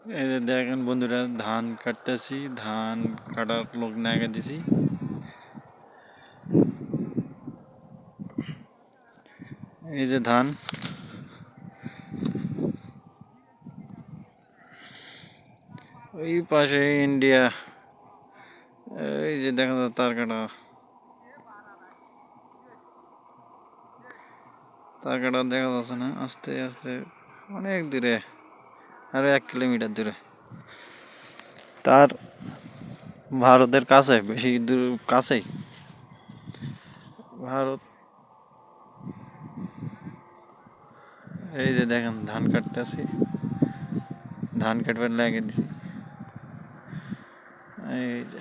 এই যে দেখেন বন্ধুরা, ধান কাটতেছি, ধান কাটার লোক নাগে দিছি। এই যে ধান, ওই পাশে ইন্ডিয়া, এই যে দেখা যাচ্ছে তার কাটা দেখা যাচ্ছে না, আস্তে আস্তে অনেক দূরে, আরো 1 কিলোমিটার দূরে। তার ভারতের কাছে, বেশি দূর কাছেই ভারত। এই যে দেখেন ধান কাটতেছি, ধান কাটবার লাগিয়ে দিছি। এই যে